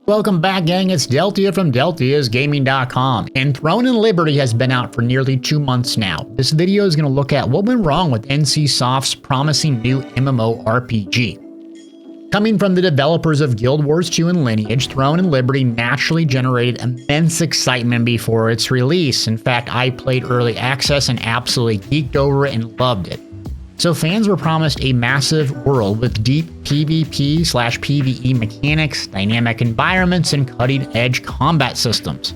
Welcome back, gang. It's Deltia from Deltiasgaming.com, and Throne and Liberty has been out for nearly 2 months now. This video is going to look at what went wrong with NCSoft's promising new MMORPG. Coming from the developers of Guild Wars 2 and Lineage, Throne and Liberty naturally generated immense excitement before its release. In fact, I played early access and absolutely geeked over it and loved it. So fans were promised a massive world with deep PvP/PvE mechanics, dynamic environments, and cutting-edge combat systems.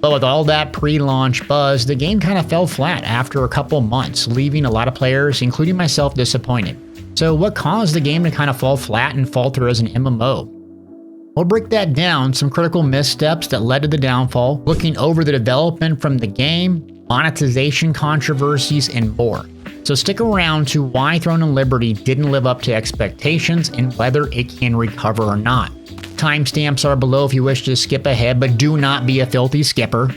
But with all that pre-launch buzz, the game kind of fell flat after a couple months, leaving a lot of players, including myself, disappointed. So what caused the game to kind of fall flat and falter as an MMO? We'll break that down, some critical missteps that led to the downfall, looking over the development from the game, monetization controversies, and more. So stick around to why Throne and Liberty didn't live up to expectations and whether it can recover or not. Timestamps are below if you wish to skip ahead, but do not be a filthy skipper.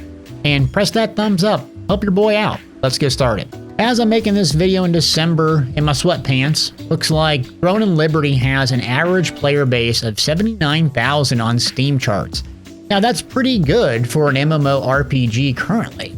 And press that thumbs up, help your boy out. Let's get started. As I'm making this video in December in my sweatpants, looks like Throne and Liberty has an average player base of 79,000 on Steam charts. Now that's pretty good for an MMORPG currently.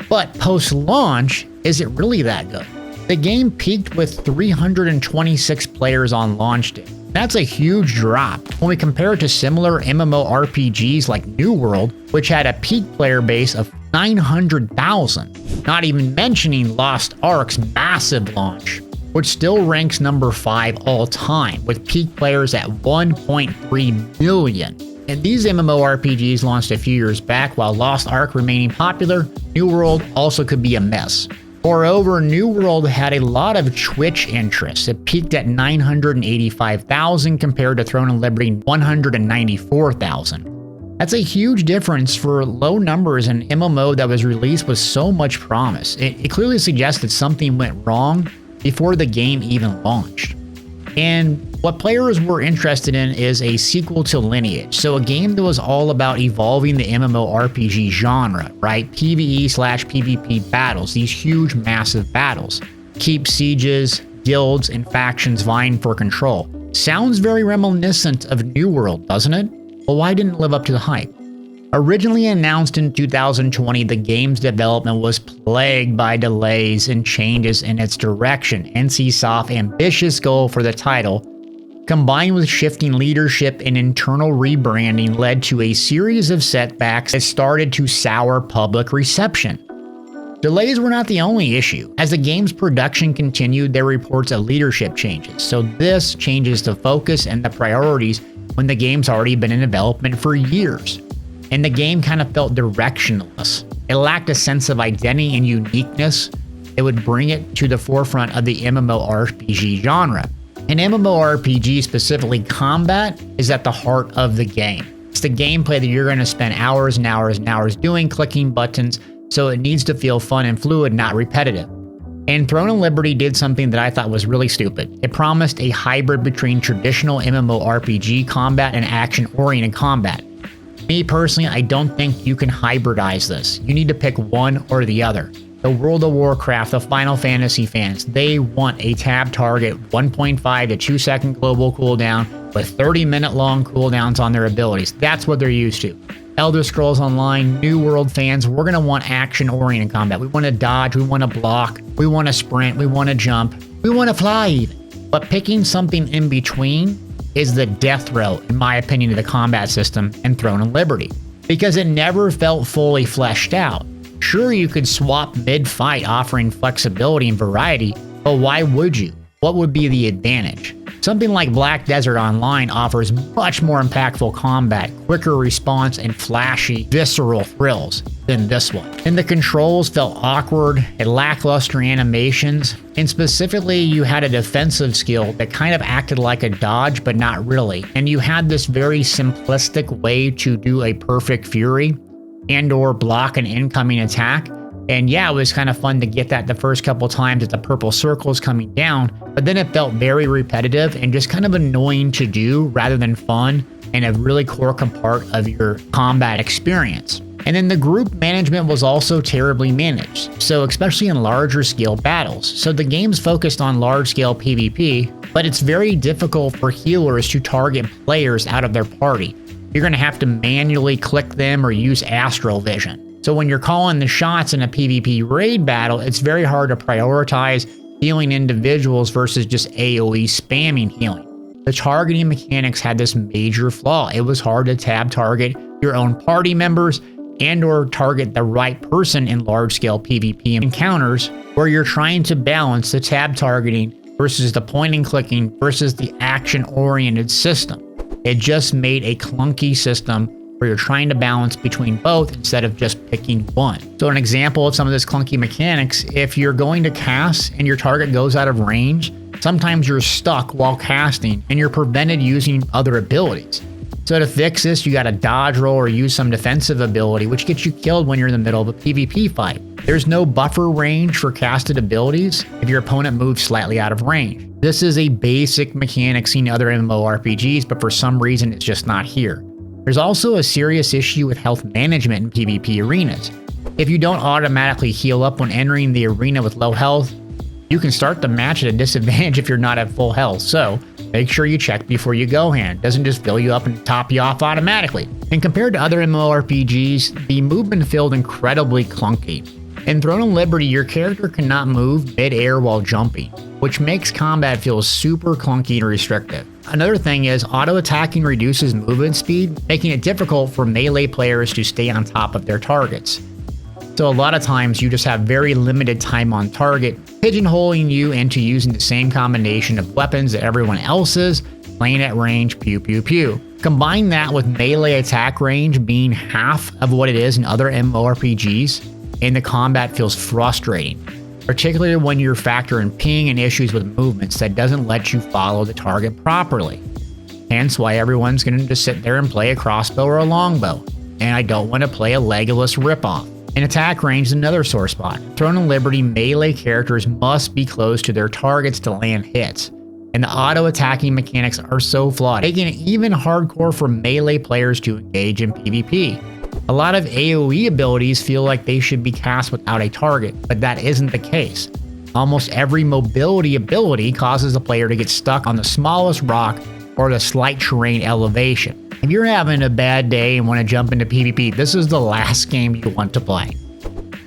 But post-launch, is it really that good? The game peaked with 326 players on launch day. That's a huge drop when we compare it to similar MMORPGs like New World, which had a peak player base of 900,000. Not even mentioning Lost Ark's massive launch, which still ranks number 5 all time, with peak players at 1.3 million. And these MMORPGs launched a few years back, while Lost Ark remaining popular. New World also could be a mess. Moreover, New World had a lot of Twitch interest. It peaked at 985,000 compared to Throne and Liberty 194,000. That's a huge difference for low numbers in an MMO that was released with so much promise. It clearly suggests that something went wrong before the game even launched. And what players were interested in is a sequel to Lineage, so a game that was all about evolving the MMORPG genre, right? PvE/PvP battles, these huge, massive battles. Keep sieges, guilds, and factions vying for control. Sounds very reminiscent of New World, doesn't it? Well, why didn't it live up to the hype? Originally announced in 2020, the game's development was plagued by delays and changes in its direction. NCSoft's ambitious goal for the title, combined with shifting leadership and internal rebranding, led to a series of setbacks that started to sour public reception. Delays were not the only issue. As the game's production continued, there were reports of leadership changes. So this changes the focus and the priorities when the game's already been in development for years. And the game kind of felt directionless. It lacked a sense of identity and uniqueness that would bring it to the forefront of the MMORPG genre. In MMORPG, specifically combat, is at the heart of the game. It's the gameplay that you're going to spend hours and hours and hours doing, clicking buttons, so it needs to feel fun and fluid, not repetitive. And Throne and Liberty did something that I thought was really stupid. It promised a hybrid between traditional MMORPG combat and action-oriented combat. Me personally, I don't think you can hybridize this. You need to pick one or the other. The World of Warcraft, the Final Fantasy fans, they want a tab target 1.5 to 2 second global cooldown with 30-minute long cooldowns on their abilities. That's what they're used to. Elder Scrolls Online, New World fans, we're going to want action-oriented combat. We want to dodge, we want to block, we want to sprint, we want to jump, we want to fly even. But picking something in between is the death row, in my opinion, of the combat system in Throne and Liberty, because it never felt fully fleshed out. Sure, you could swap mid-fight, offering flexibility and variety, but why would you? What would be the advantage? Something like Black Desert Online offers much more impactful combat, quicker response, and flashy, visceral thrills than this one. And the controls felt awkward, it lackluster animations, and specifically you had a defensive skill that kind of acted like a dodge, but not really. And you had this very simplistic way to do a perfect fury and or block an incoming attack. And yeah, it was kind of fun to get that the first couple times at the purple circles coming down, but then it felt very repetitive and just kind of annoying to do rather than fun and a really core part of your combat experience. And then the group management was also terribly managed, so especially in larger scale battles. So the game's focused on large scale PvP, but it's very difficult for healers to target players out of their party. you're going to have to manually click them or use astral vision. So when you're calling the shots in a PvP raid battle, it's very hard to prioritize healing individuals versus just AoE spamming healing. The targeting mechanics had this major flaw. It was hard to tab target your own party members and or target the right person in large-scale PvP encounters where you're trying to balance the tab targeting versus the point and clicking versus the action-oriented system. It just made a clunky system where you're trying to balance between both instead of just picking one. So an example of some of this clunky mechanics, if you're going to cast and your target goes out of range, sometimes you're stuck while casting and you're prevented using other abilities. So to fix this, you gotta dodge roll or use some defensive ability, which gets you killed when you're in the middle of a PvP fight. There's no buffer range for casted abilities if your opponent moves slightly out of range. This is a basic mechanic seen in other MMORPGs, but for some reason it's just not here. There's also a serious issue with health management in PvP arenas. If you don't automatically heal up when entering the arena with low health, you can start the match at a disadvantage if you're not at full health, so make sure you check before you go hand. It doesn't just fill you up and top you off automatically. And compared to other MMORPGs, the movement feels incredibly clunky. In Throne of Liberty, your character cannot move mid-air while jumping, which makes combat feel super clunky and restrictive. Another thing is auto-attacking reduces movement speed, making it difficult for melee players to stay on top of their targets. So a lot of times you just have very limited time on target, pigeonholing you into using the same combination of weapons that everyone else is, playing at range, pew pew pew. Combine that with melee attack range being half of what it is in other MMORPGs, and the combat feels frustrating, particularly when you're factoring ping and issues with movements that doesn't let you follow the target properly. Hence why everyone's going to just sit there and play a crossbow or a longbow, and I don't want to play a Legolas ripoff. And attack range is another sore spot. Throne of Liberty melee characters must be close to their targets to land hits, and the auto-attacking mechanics are so flawed, making it even hardcore for melee players to engage in PvP. A lot of AoE abilities feel like they should be cast without a target, but that isn't the case. Almost every mobility ability causes the player to get stuck on the smallest rock or the slight terrain elevation. If you're having a bad day and want to jump into PvP, this is the last game you want to play.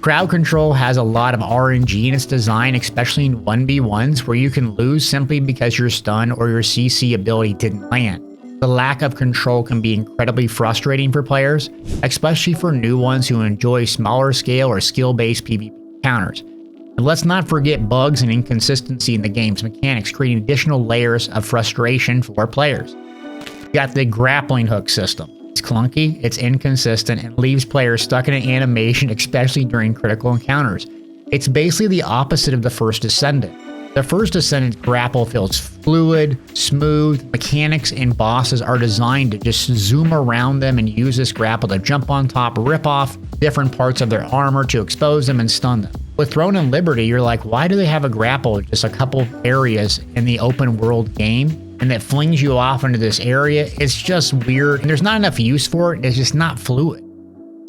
Crowd control has a lot of RNG in its design, especially in 1v1s where you can lose simply because your stun or your CC ability didn't land. The lack of control can be incredibly frustrating for players, especially for new ones who enjoy smaller scale or skill-based PvP encounters. And let's not forget bugs and inconsistency in the game's mechanics, creating additional layers of frustration for players. You got the Grappling Hook system. It's clunky, it's inconsistent, and leaves players stuck in an animation, especially during critical encounters. It's basically the opposite of the First Ascendant. The First Ascendant grapple feels fluid, smooth. Mechanics and bosses are designed to just zoom around them and use this grapple to jump on top, rip off different parts of their armor to expose them and stun them. With Throne of Liberty, you're like, why do they have a grapple in just a couple areas in the open world game and that flings you off into this area? It's just weird, and there's not enough use for it. It's just not fluid.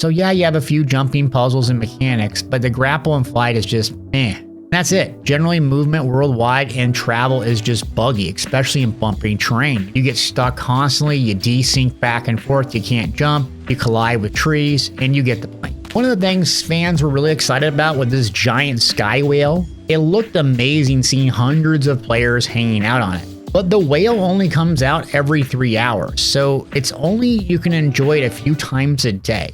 So yeah, you have a few jumping puzzles and mechanics, but the grapple and flight is just eh. That's it. Generally, movement worldwide and travel is just buggy, especially in bumpy terrain. You get stuck constantly, you desync back and forth, you can't jump, you collide with trees, and you get the point. One of the things fans were really excited about with this giant sky whale, it looked amazing seeing hundreds of players hanging out on it. But the whale only comes out every 3 hours, so it's only you can enjoy it a few times a day.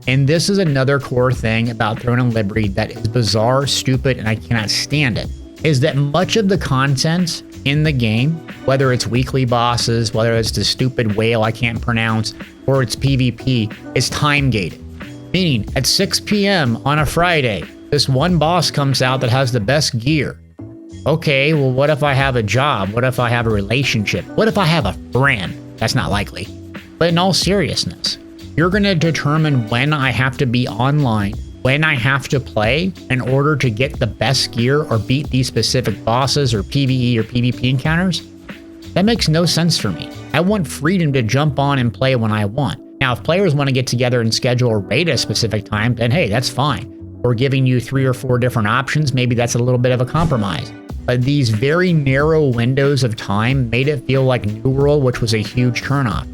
And this is another core thing about Throne of Liberty that is bizarre, stupid, and I cannot stand it, is that much of the content in the game, whether it's weekly bosses, whether it's the stupid whale I can't pronounce, or it's PvP, is time-gated. Meaning, at 6 p.m. on a Friday, this one boss comes out that has the best gear. Okay, well, what if I have a job? What if I have a relationship? What if I have a friend? That's not likely. But in all seriousness, you're going to determine when I have to be online, when I have to play in order to get the best gear or beat these specific bosses or PvE or PvP encounters? That makes no sense for me. I want freedom to jump on and play when I want. Now, if players want to get together and schedule a raid at a specific time, then hey, that's fine. We're giving you 3 or 4 different options. Maybe that's a little bit of a compromise. But these very narrow windows of time made it feel like New World, which was a huge turnoff.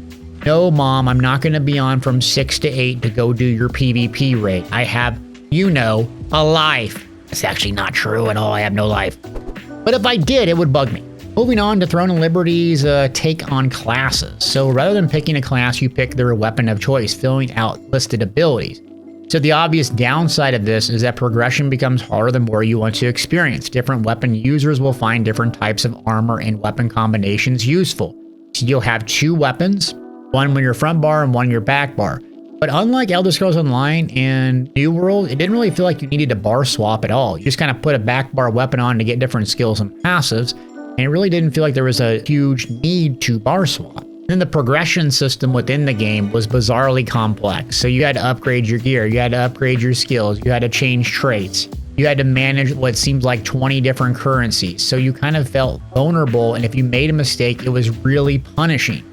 no mom, I'm not going to be on from 6 to 8 to go do your PvP raid. I have, a life. It's actually not true at all. I have no life. But if I did, it would bug me. Moving on to Throne and Liberty's take on classes. So rather than picking a class, you pick their weapon of choice, filling out listed abilities. So the obvious downside of this is that progression becomes harder the more you want to experience. Different weapon users will find different types of armor and weapon combinations useful. So you'll have 2 weapons, one on your front bar and one on your back bar. But unlike Elder Scrolls Online and New World, it didn't really feel like you needed to bar swap at all. You just kind of put a back bar weapon on to get different skills and passives, and it really didn't feel like there was a huge need to bar swap. And then the progression system within the game was bizarrely complex. So you had to upgrade your gear, you had to upgrade your skills, you had to change traits, you had to manage what seemed like 20 different currencies. So you kind of felt vulnerable, and if you made a mistake, it was really punishing.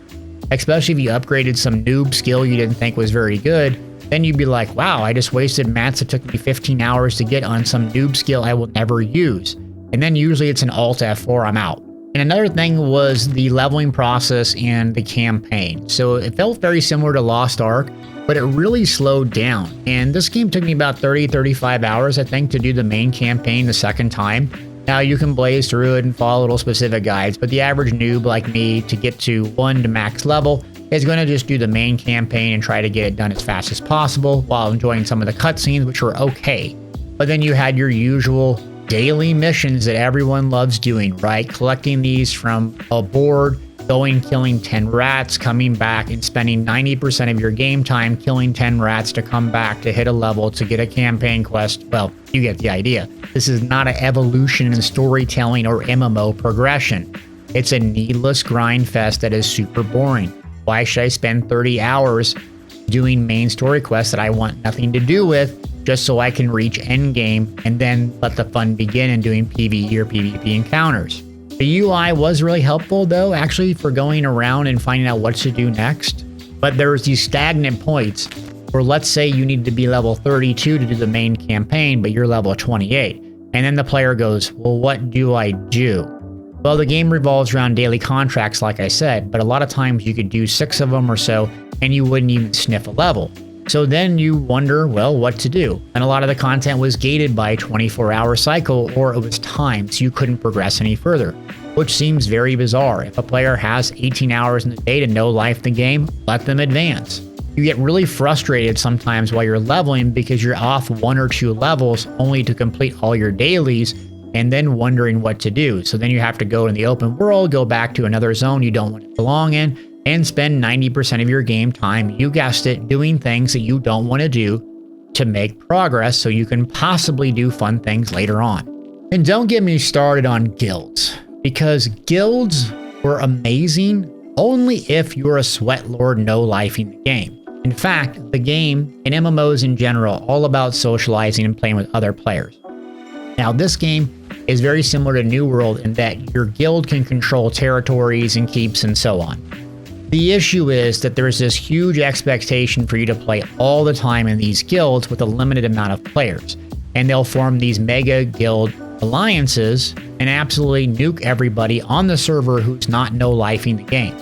Especially if you upgraded some noob skill you didn't think was very good, then you'd be like, wow, I just wasted mats that took me 15 hours to get on some noob skill I will never use. And then usually it's an Alt F4, I'm out. And another thing was the leveling process and the campaign. So it felt very similar to Lost Ark, but it really slowed down. And this game took me about 35 hours, I think, to do the main campaign the second time. Now you can blaze through it and follow little specific guides, but the average noob like me to get to 1 to max level is going to just do the main campaign and try to get it done as fast as possible while enjoying some of the cutscenes, which were okay. But then you had your usual daily missions that everyone loves doing, right? Collecting these from a board, going killing 10 rats, coming back and spending 90% of your game time killing 10 rats to come back to hit a level to get a campaign quest. Well, you get the idea. This is not an evolution in storytelling or MMO progression. It's a needless grind fest that is super boring. Why should I spend 30 hours doing main story quests that I want nothing to do with just so I can reach endgame and then let the fun begin in doing PvE or PvP encounters? The UI was really helpful though, actually, for going around and finding out what to do next. But there's these stagnant points where, let's say you need to be level 32 to do the main campaign, but you're level 28. And then the player goes, well, what do I do? Well, the game revolves around daily contracts, like I said, but a lot of times you could do 6 of them or so and you wouldn't even sniff a level. So then you wonder, well, what to do? And a lot of the content was gated by a 24-hour cycle, or it was timed, so you couldn't progress any further, which seems very bizarre. If a player has 18 hours in the day to no life the game, let them advance. You get really frustrated sometimes while you're leveling because you're off 1 or 2 levels only to complete all your dailies and then wondering what to do. So then you have to go in the open world, go back to another zone you don't want to belong in, and spend 90% of your game time, you guessed it, doing things that you don't want to do to make progress so you can possibly do fun things later on. And don't get me started on guilds, because guilds were amazing only if you're a sweat lord no-lifing the game. In fact, the game, and MMOs in general, all about socializing and playing with other players. Now, this game is very similar to New World in that your guild can control territories and keeps and so on. The issue is that there's this huge expectation for you to play all the time in these guilds with a limited amount of players. And they'll form these mega guild alliances and absolutely nuke everybody on the server who's not no-lifing the game.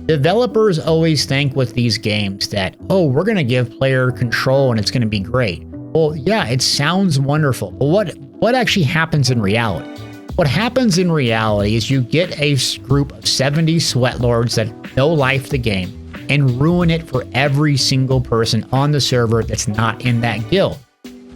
Developers always think with these games that, oh, we're going to give player control and it's going to be great. Well, yeah, it sounds wonderful, but what actually happens in reality? What happens in reality is you get a group of 70 sweatlords that no-life the game and ruin it for every single person on the server that's not in that guild.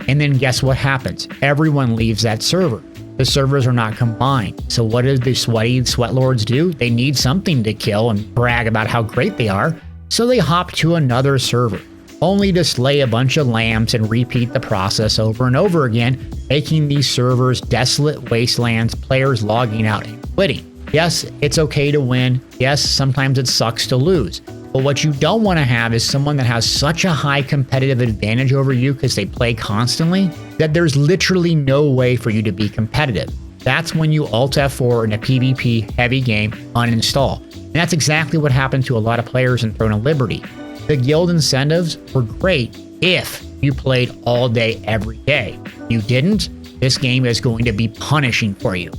And then guess what happens? Everyone leaves that server. The servers are not combined. So what do the sweaty sweatlords do? They need something to kill and brag about how great they are, so they hop to another server, only to slay a bunch of lambs and repeat the process over and over again, making these servers desolate wastelands, players logging out and quitting. Yes, it's okay to win. Yes, sometimes it sucks to lose. But what you don't want to have is someone that has such a high competitive advantage over you because they play constantly that there's literally no way for you to be competitive. That's when you Alt F4 in a PvP heavy game uninstall. And that's exactly what happened to a lot of players in Throne of Liberty. The guild incentives were great if you played all day, every day. You didn't, this game is going to be punishing for you.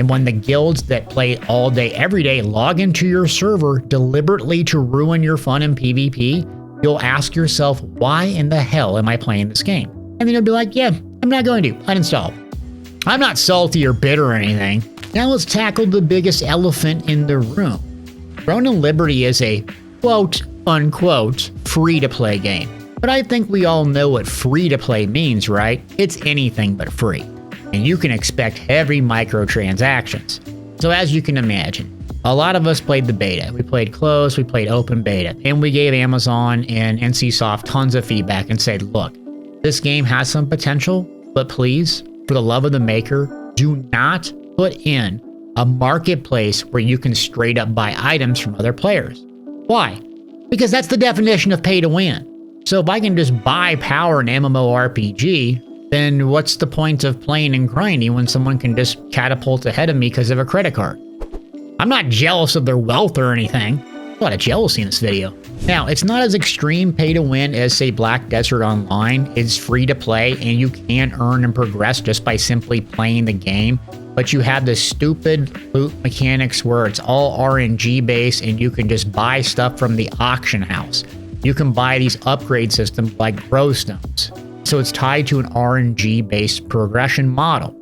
And when the guilds that play all day, every day, log into your server deliberately to ruin your fun in PvP, you'll ask yourself, why in the hell am I playing this game? And then you'll be like, yeah, I'm not going to. Uninstall. I'm not salty or bitter or anything. Now let's tackle the biggest elephant in the room. Throne and Liberty is a quote unquote free-to-play game. But I think we all know what free-to-play means, right? It's anything but free. And you can expect heavy microtransactions. So as you can imagine, a lot of us played the beta. We played closed, we played open beta, and we gave Amazon and NCSoft tons of feedback and said, look, this game has some potential, but please, for the love of the maker, do not put in a marketplace where you can straight up buy items from other players. Why? Because that's the definition of pay to win. So if I can just buy power in MMORPG, then what's the point of playing and grinding when someone can just catapult ahead of me because of a credit card? I'm not jealous of their wealth or anything. A lot of jealousy in this video. Now, it's not as extreme pay to win as, say, Black Desert Online. It's free to play and you can earn and progress just by simply playing the game. But you have the stupid loot mechanics where it's all RNG based and you can just buy stuff from the auction house. You can buy these upgrade systems like Growstones. So it's tied to an RNG based progression model.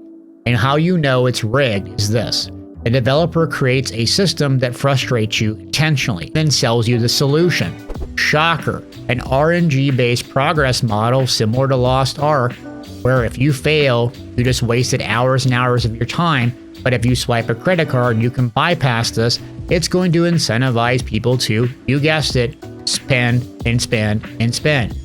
And how you know it's rigged is this. The developer creates a system that frustrates you intentionally, then sells you the solution. Shocker, an RNG based progress model similar to Lost Ark, where if you fail, you just wasted hours and hours of your time, but if you swipe a credit card, you can bypass this. It's going to incentivize people to, you guessed it, spend and spend and spend.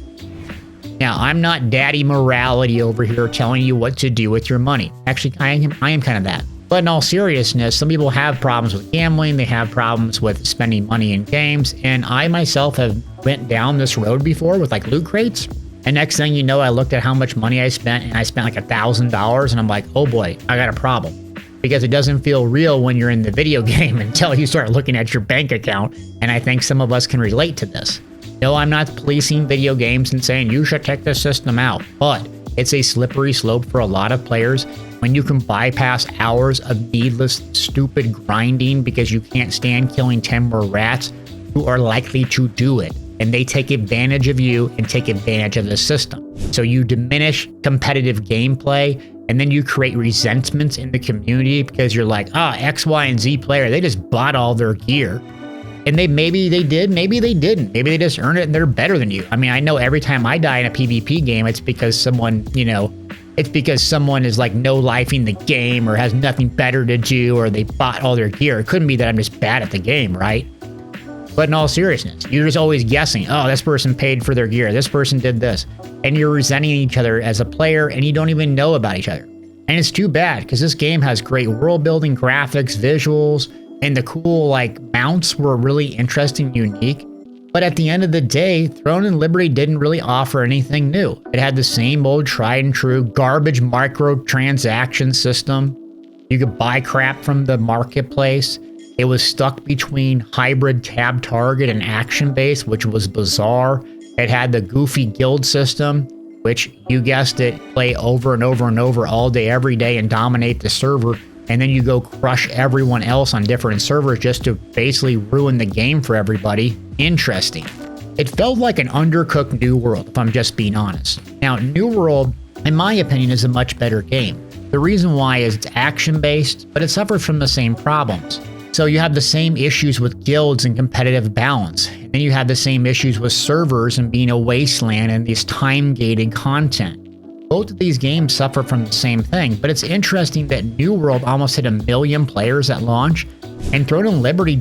Now, I'm not daddy morality over here telling you what to do with your money. Actually, I am kind of that. But in all seriousness, some people have problems with gambling, they have problems with spending money in games, and I myself have went down this road before with like loot crates. And next thing you know, I looked at how much money I spent, and I spent like $1,000, and I'm like, oh boy, I got a problem. Because it doesn't feel real when you're in the video game until you start looking at your bank account, and I think some of us can relate to this. No, I'm not policing video games and saying you should take this system out, but it's a slippery slope for a lot of players when you can bypass hours of needless, stupid grinding because you can't stand killing 10 more rats who are likely to do it. And they take advantage of you and take advantage of the system. So you diminish competitive gameplay, and then you create resentments in the community because you're like, X, Y, and Z player, they just bought all their gear. And maybe they did, maybe they didn't. Maybe they just earned it and they're better than you. I mean, I know every time I die in a PvP game, it's because someone, it's because someone is like no-lifing the game or has nothing better to do or they bought all their gear. It couldn't be that I'm just bad at the game, right? But in all seriousness, you're just always guessing, this person paid for their gear, this person did this. And you're resenting each other as a player and you don't even know about each other. And it's too bad because this game has great world building, graphics, visuals, and the cool mounts were really interesting and unique. But at the end of the day, Throne and Liberty didn't really offer anything new. It had the same old tried and true garbage microtransaction system. You could buy crap from the marketplace. It was stuck between hybrid tab target and action base, which was bizarre. It had the goofy guild system, which, you guessed it, play over and over and over all day, every day and dominate the server. And then you go crush everyone else on different servers just to basically ruin the game for everybody. Interesting. It felt like an undercooked New World, if I'm just being honest. Now, New World, in my opinion, is a much better game. The reason why is it's action-based, but it suffers from the same problems. So you have the same issues with guilds and competitive balance. And then you have the same issues with servers and being a wasteland and this time-gated content. Both of these games suffer from the same thing, but it's interesting that New World almost hit 1 million players at launch, and Throne and Liberty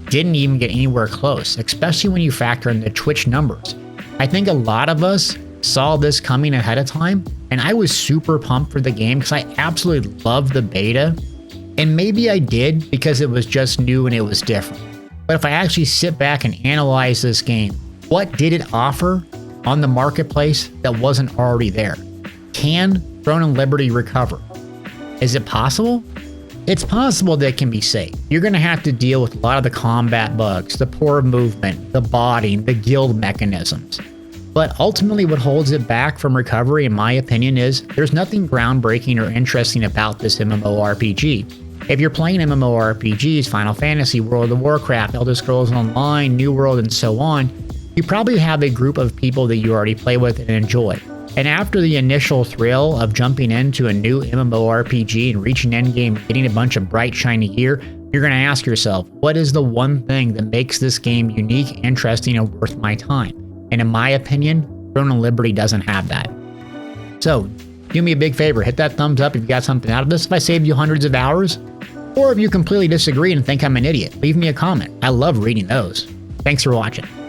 didn't even get anywhere close, especially when you factor in the Twitch numbers. I think a lot of us saw this coming ahead of time, and I was super pumped for the game because I absolutely loved the beta. And maybe I did because it was just new and it was different. But if I actually sit back and analyze this game, what did it offer on the marketplace that wasn't already there? Can Throne and Liberty recover? Is it possible? It's possible that it can be saved. You're going to have to deal with a lot of the combat bugs, the poor movement, the botting, the guild mechanisms. But ultimately what holds it back from recovery, in my opinion, is there's nothing groundbreaking or interesting about this MMORPG. If you're playing MMORPGs, Final Fantasy, World of Warcraft, Elder Scrolls Online, New World, and so on, you probably have a group of people that you already play with and enjoy. And after the initial thrill of jumping into a new MMORPG and reaching endgame, getting a bunch of bright, shiny gear, you're going to ask yourself, what is the one thing that makes this game unique, interesting, and worth my time? And in my opinion, Throne and Liberty doesn't have that. So, do me a big favor, hit that thumbs up if you got something out of this, if I saved you hundreds of hours. Or if you completely disagree and think I'm an idiot, leave me a comment. I love reading those. Thanks for watching.